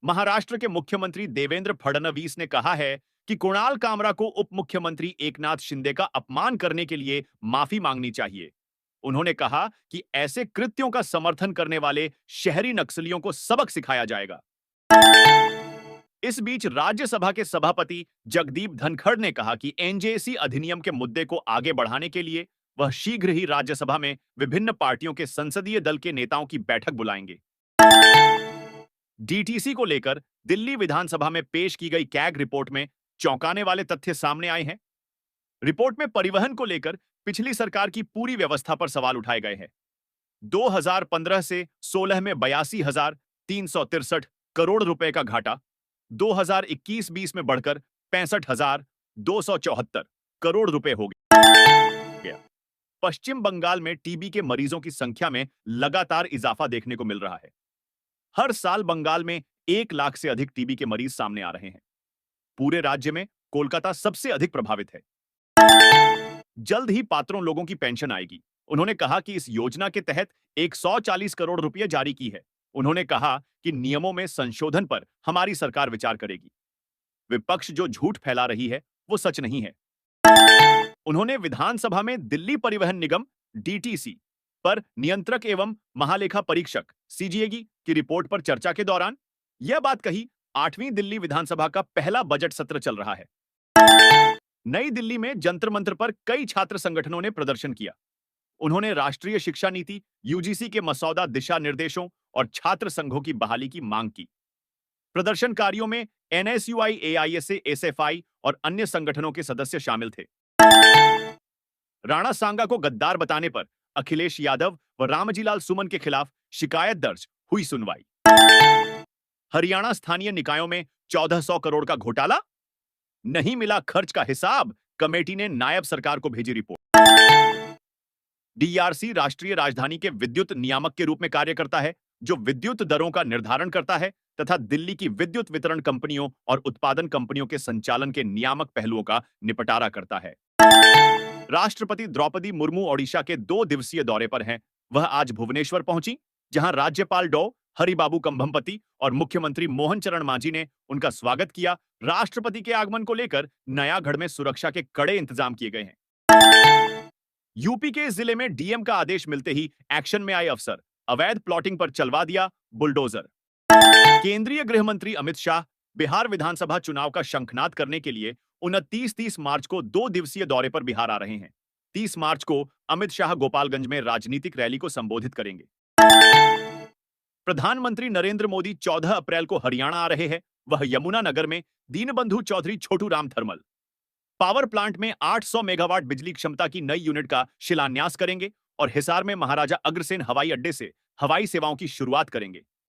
महाराष्ट्र के मुख्यमंत्री देवेंद्र फडणवीस ने कहा है कि कुणाल कामरा को उप मुख्यमंत्री एकनाथ शिंदे का अपमान करने के लिए माफी मांगनी चाहिए। उन्होंने कहा कि ऐसे कृत्यों का समर्थन करने वाले शहरी नक्सलियों को सबक सिखाया जाएगा। इस बीच राज्यसभा के सभापति जगदीप धनखड़ ने कहा कि एनजेसी अधिनियम के मुद्दे को आगे बढ़ाने के लिए वह शीघ्र ही राज्यसभा में विभिन्न पार्टियों के संसदीय दल के नेताओं की बैठक बुलाएंगे। डीटीसी को लेकर दिल्ली विधानसभा में पेश की गई कैग रिपोर्ट में चौंकाने वाले तथ्य सामने आए हैं। रिपोर्ट में परिवहन को लेकर पिछली सरकार की पूरी व्यवस्था पर सवाल उठाए गए हैं। 2015 से 16 में 82,363 करोड़ रुपए का घाटा 2021-20 में बढ़कर 65,274 करोड़ रुपए हो गया। पश्चिम बंगाल में टीबी के मरीजों की संख्या में लगातार इजाफा देखने को मिल रहा है। हर साल बंगाल में 1 लाख से अधिक टीबी के मरीज सामने आ रहे हैं। पूरे राज्य में कोलकाता सबसे अधिक प्रभावित है। जल्द ही पात्रों लोगों की पेंशन आएगी। उन्होंने कहा कि इस योजना के तहत 140 करोड़ रुपए जारी की है। उन्होंने कहा कि नियमों में संशोधन पर हमारी सरकार विचार करेगी। विपक्ष जो झूठ फैला रही है वो सच नहीं है। उन्होंने विधानसभा में दिल्ली परिवहन निगम डीटीसी पर नियंत्रक एवं महालेखा परीक्षक सीजीएगी की रिपोर्ट पर चर्चा के दौरान यह बात कही। 8वीं दिल्ली विधानसभा का पहला बजट सत्र चल रहा है। नई दिल्ली में जंतर मंतर पर कई छात्र संगठनों ने प्रदर्शन किया। उन्होंने राष्ट्रीय शिक्षा नीति यूजीसी के मसौदा दिशा निर्देशों और छात्र संघों की बहाली की मांग की। प्रदर्शनकारियों में एनएसयूआई, एआईएसए, एसएफआई और अन्य संगठनों के सदस्य शामिल थे। राणा सांगा को गद्दार बताने पर अखिलेश यादव व रामजीलाल सुमन के खिलाफ शिकायत दर्ज, हुई सुनवाई। हरियाणा स्थानीय निकायों में 1400 करोड़ का घोटाला, नहीं मिला खर्च का हिसाब, कमेटी ने नायब सरकार को भेजी रिपोर्ट। डीआरसी राष्ट्रीय राजधानी के विद्युत नियामक के रूप में कार्य करता है, जो विद्युत दरों का निर्धारण करता है तथा दिल्ली की विद्युत वितरण कंपनियों और उत्पादन कंपनियों के संचालन के नियामक पहलुओं का निपटारा करता है। राष्ट्रपति द्रौपदी मुर्मू ओडिशा के 2 दिवसीय दौरे पर हैं। वह आज भुवनेश्वर पहुंची, जहां राज्यपाल डॉ हरिबाबू कंभमपति और मुख्यमंत्री मोहन चरण मांझी ने उनका स्वागत किया। राष्ट्रपति के आगमन को लेकर नयागढ़ में सुरक्षा के कड़े इंतजाम किए गए हैं। यूपी के जिले में डीएम का आदेश मिलते ही एक्शन में आए अफसर, अवैध प्लॉटिंग पर चलवा दिया बुलडोजर। केंद्रीय गृह मंत्री अमित शाह बिहार विधानसभा चुनाव का शंखनाद करने के लिए 29-30 मार्च को 2 दिवसीय दौरे पर बिहार आ रहे हैं। 30 मार्च को अमित शाह गोपालगंज में राजनीतिक रैली को संबोधित करेंगे। प्रधानमंत्री नरेंद्र मोदी 14 अप्रैल को हरियाणा आ रहे हैं। वह यमुनानगर में Deenbandhu Chaudhary Chhotu Ram thermal power plant में 800 मेगावाट बिजली क्षमता की नई यूनिट का शिलान्यास करेंगे और हिसार में महाराजा अग्रसेन हवाई अड्डे से हवाई सेवाओं की शुरुआत करेंगे।